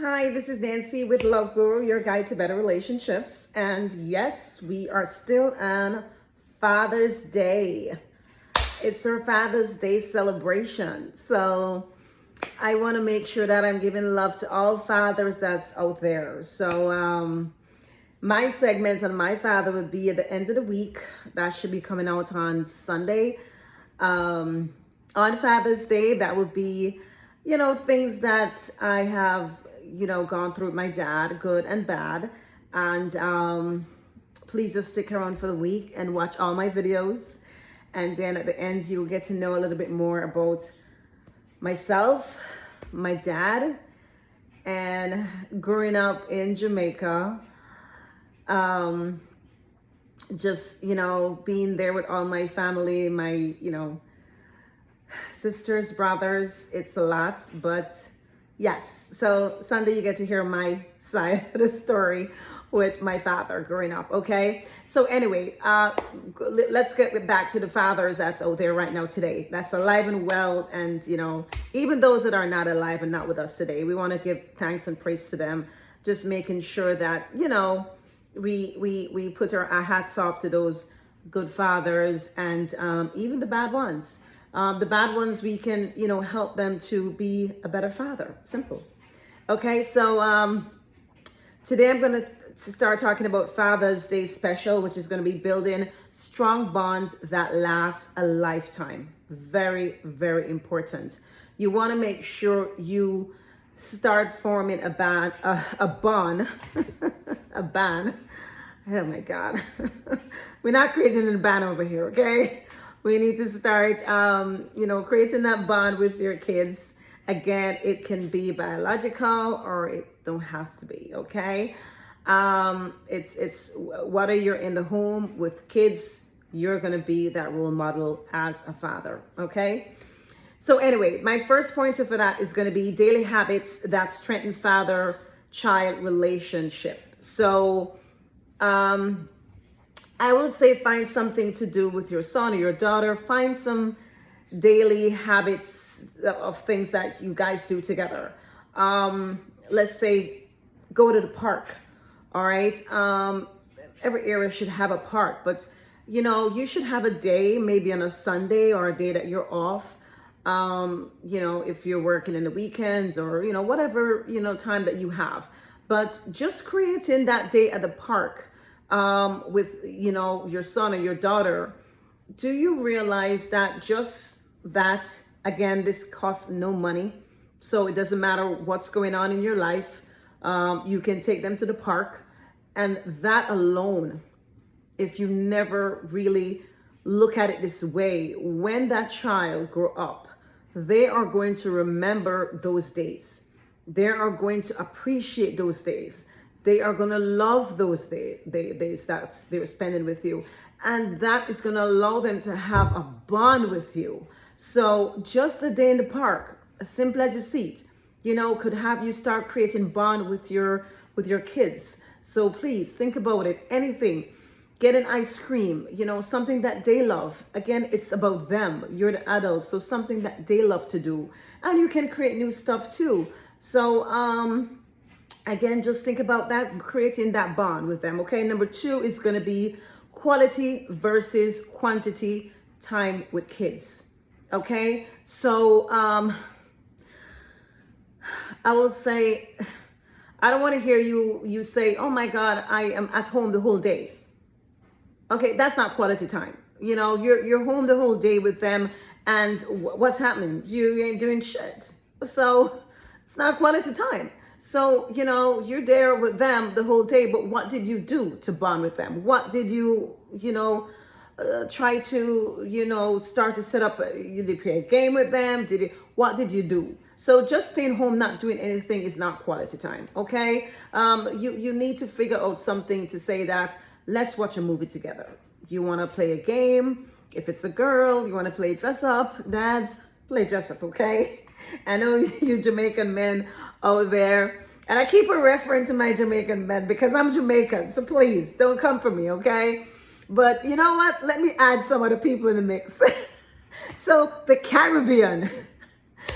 Hi, this is Nancy with Love Guru, your guide to better relationships. And yes, we are still on Father's Day. It's our Father's Day celebration. So I want to make sure that I'm giving love to all fathers that's out there. So my segment on my father would be at the end of the week. That should be coming out on Sunday. On Father's Day, that would be, things that I have, gone through with my dad, good and bad. And please just stick around for the week and watch all my videos. And then at the end, you'll get to know a little bit more about myself, my dad, and growing up in Jamaica. Just, being there with all my family, my, sisters, brothers, it's a lot, but yes. So Sunday you get to hear my side of the story with my father growing up, okay? So anyway, let's get back to the fathers that's out there right now today, that's alive and well, and even those that are not alive and not with us today, we want to give thanks and praise to them, just making sure that, we put our hats off to those good fathers, and even the bad ones. The bad ones, we can, help them to be a better father. Simple. Okay, so today I'm going to start talking about Father's Day special, which is going to be building strong bonds that last a lifetime. Very, very important. You want to make sure you start forming a bond, a band. Oh my God. We're not creating a band over here, okay? We need to start, creating that bond with your kids. Again, it can be biological or it don't have to be, okay? It's whether you're in the home with kids, you're going to be that role model as a father, okay? So anyway, my first pointer for that is going to be daily habits that strengthen father-child relationship. So, I will say find something to do with your son or your daughter. Find some daily habits of things that you guys do together. Let's say go to the park. All right. Every area should have a park, but you should have a day, maybe on a Sunday or a day that you're off. If you're working in the weekends or, whatever, time that you have, but just creating that day at the park, with, your son or your daughter. Do you realize that just that, again, this costs no money. So it doesn't matter what's going on in your life. You can take them to the park, and that alone, if you never really look at it this way, when that child grow up, they are going to remember those days. They are going to appreciate those days. They are going to love those days that they were spending with you. And that is going to allow them to have a bond with you. So just a day in the park, as simple as you see it, could have you start creating bond with your kids. So please think about it. Anything. Get an ice cream, something that they love. Again, it's about them. You're the adults, so something that they love to do. And you can create new stuff too. So, again, just think about that, creating that bond with them, okay? Number 2 is going to be quality versus quantity time with kids, okay? So, I will say, I don't want to hear you say, oh my God, I am at home the whole day. Okay, that's not quality time. You're home the whole day with them, and what's happening? You ain't doing shit. So it's not quality time. So, you're there with them the whole day, but what did you do to bond with them? What did you, try to, start to set up, did you play a game with them? What did you do? So just staying home, not doing anything is not quality time, okay? You need to figure out something to say that, let's watch a movie together. You want to play a game? If it's a girl, you want to play dress up, dads, play dress up, okay? I know you Jamaican men out there, and I keep a reference to my Jamaican men because I'm Jamaican, so please don't come for me, okay? But you know what? Let me add some other people in the mix. So the Caribbean.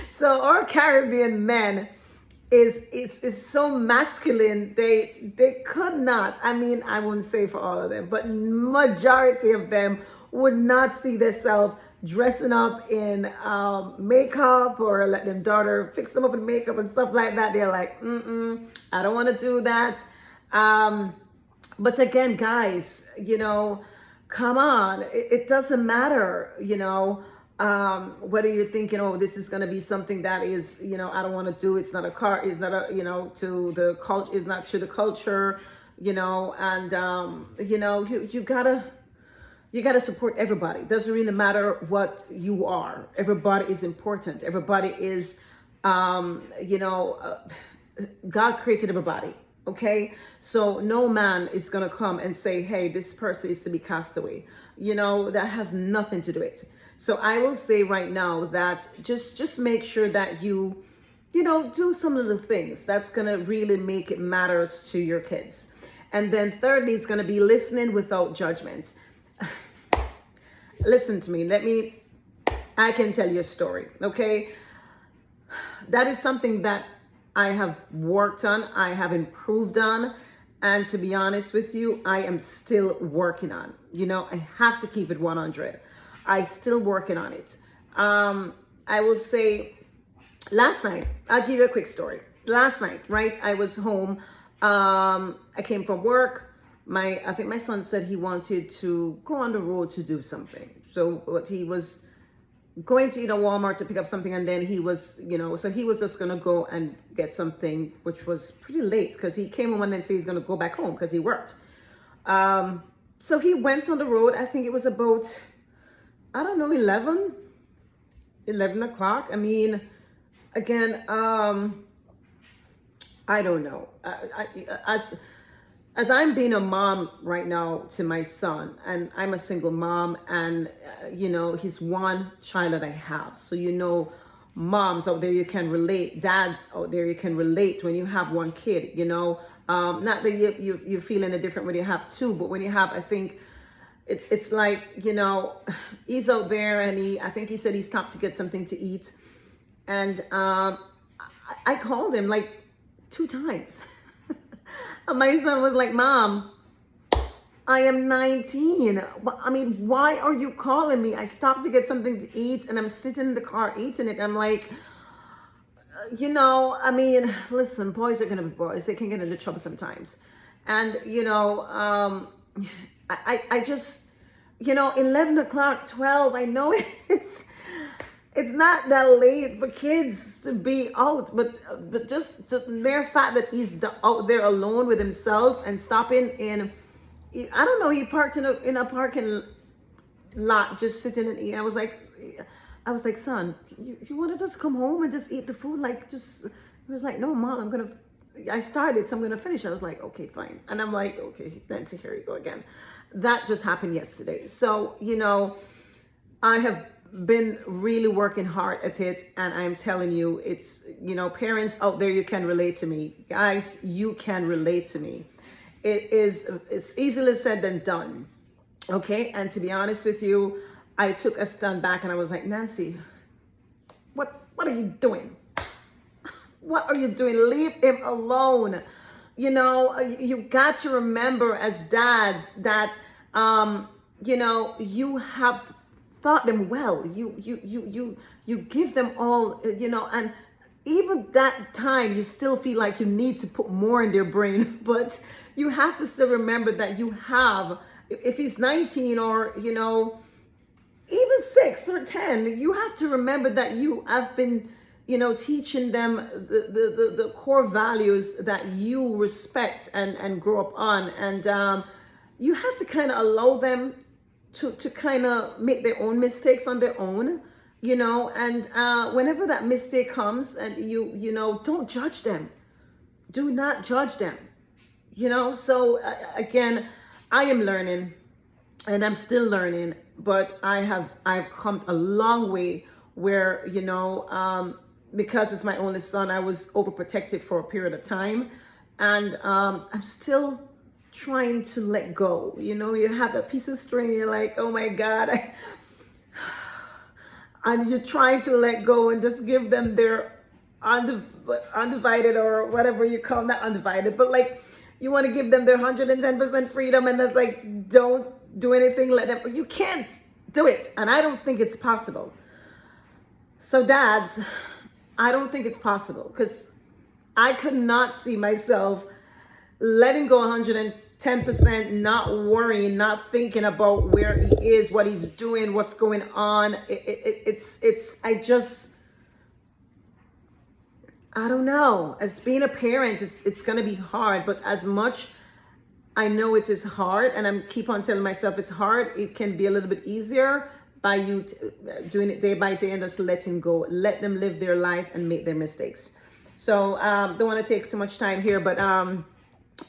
So our Caribbean men, is so masculine. They could not. I mean, I wouldn't say for all of them, but majority of them would not see themselves dressing up in makeup, or let them daughter fix them up in makeup and stuff like that. They're like, I don't want to do that. But again, guys, come on, it doesn't matter, whether you're thinking, oh, this is going to be something that is, I don't want to do. It's not a car. It's not a, to the culture. It's not to the culture, and you gotta support everybody. It doesn't really matter what you are. Everybody is important. Everybody is, God created everybody. Okay, so no man is gonna come and say, hey, this person is to be cast away. That has nothing to do with it. So I will say right now that just make sure that you do some little things that's gonna really make it matters to your kids. And then thirdly, it's gonna be listening without judgment. Listen to me. I can tell you a story, okay? That is something that I have worked on, I have improved on, and to be honest with you, I am still working on. I have to keep it 100. I still working on it. I will say, last night, I'll give you a quick story. Last night, right, I was home. I came from work. I think my son said he wanted to go on the road to do something. So what he was going to Walmart to pick up something, and then he was, so he was just gonna go and get something, which was pretty late because he came home and then said he's gonna go back home because he worked. So he went on the road. I think it was about, I don't know, 11 o'clock. I mean, again, I don't know. As I'm being a mom right now to my son, and I'm a single mom, and he's one child that I have. So moms out there, you can relate. Dads out there, you can relate when you have one kid. Not that you're feeling it different when you have two, but when you have, I think it's like he's out there, and I think he said he stopped to get something to eat, and I called him like 2 times. And my son was like, Mom, I am 19. I mean, why are you calling me? I stopped to get something to eat, and I'm sitting in the car eating it. I'm like, I mean, listen, boys are going to be boys. They can get into trouble sometimes. And, I just, 11 o'clock, 12, I know it's not that late for kids to be out, but just the mere fact that he's out there alone with himself and stopping in, I don't know, he parked in a parking lot, just sitting and eating. I was like, son, you want to just come home and just eat the food? He was like, no, Mom, I started, so I'm gonna finish. I was like, okay, fine. And I'm like, okay, Nancy, here you go again. That just happened yesterday. So, I have been really working hard at it, and I'm telling you, it's, parents out there, you can relate to me. Guys, you can relate to me. It's easily said than done. Okay, and to be honest with you, I took a stand back and I was like, Nancy, what are you doing? What are you doing? Leave him alone. You got to remember as dads that you have taught them well. You give them all, and even that time you still feel like you need to put more in their brain, but you have to still remember that you have, if he's 19 or even 6 or 10, you have to remember that you have been teaching them the core values that you respect and grow up on, and you have to kind of allow them to kind of make their own mistakes on their own, and whenever that mistake comes, and don't judge them. Do not judge them, so again, I am learning, and I'm still learning, but I've come a long way where, because it's my only son, I was overprotective for a period of time, and I'm still trying to let go. You have that piece of string, you're like, oh my God, and you're trying to let go and just give them their undivided or whatever you call, not undivided, but like you want to give them their 110% freedom, and that's like, don't do anything, let them, you can't do it. And I don't think it's possible. So dads, I don't think it's possible, because I could not see myself letting go 110%, not worrying, not thinking about where he is, what he's doing, what's going on. I don't know. As being a parent, it's going to be hard, but as much I know it is hard, and I'm keep on telling myself it's hard, it can be a little bit easier by you doing it day by day and just letting go. Let them live their life and make their mistakes. So don't want to take too much time here, but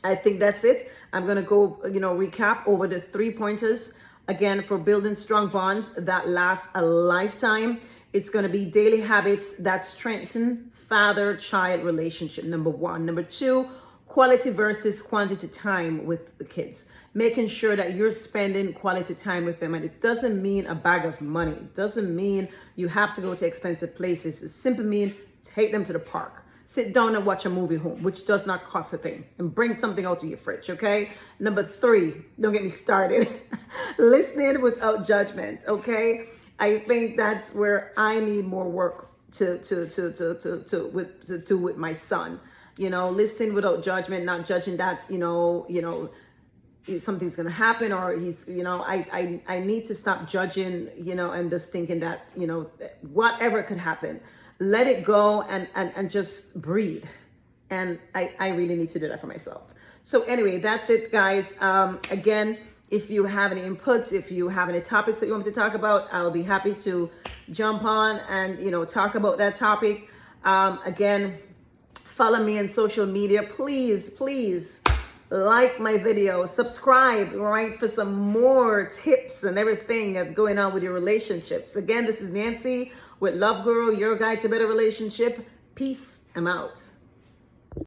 I think that's it. I'm going to go, recap over the 3 pointers again for building strong bonds that last a lifetime. It's going to be daily habits that strengthen father-child relationship, number 1. Number 2, quality versus quantity time with the kids. Making sure that you're spending quality time with them. And it doesn't mean a bag of money. It doesn't mean you have to go to expensive places. It simply means take them to the park. Sit down and watch a movie home, which does not cost a thing. And bring something out of your fridge, okay? Number 3, don't get me started. Listening without judgment, okay? I think that's where I need more work to with my son. Listen without judgment, not judging that, something's going to happen, or he's, I need to stop judging, and just thinking that, whatever could happen. Let it go and just breathe. And I really need to do that for myself. So anyway, that's it, guys. Again, if you have any inputs, if you have any topics that you want me to talk about, I'll be happy to jump on and, talk about that topic. Again, follow me on social media. Please like my video, subscribe, right, for some more tips and everything that's going on with your relationships. Again, this is Nancy with Love Guru, your guide to better relationship. Peace. I'm out.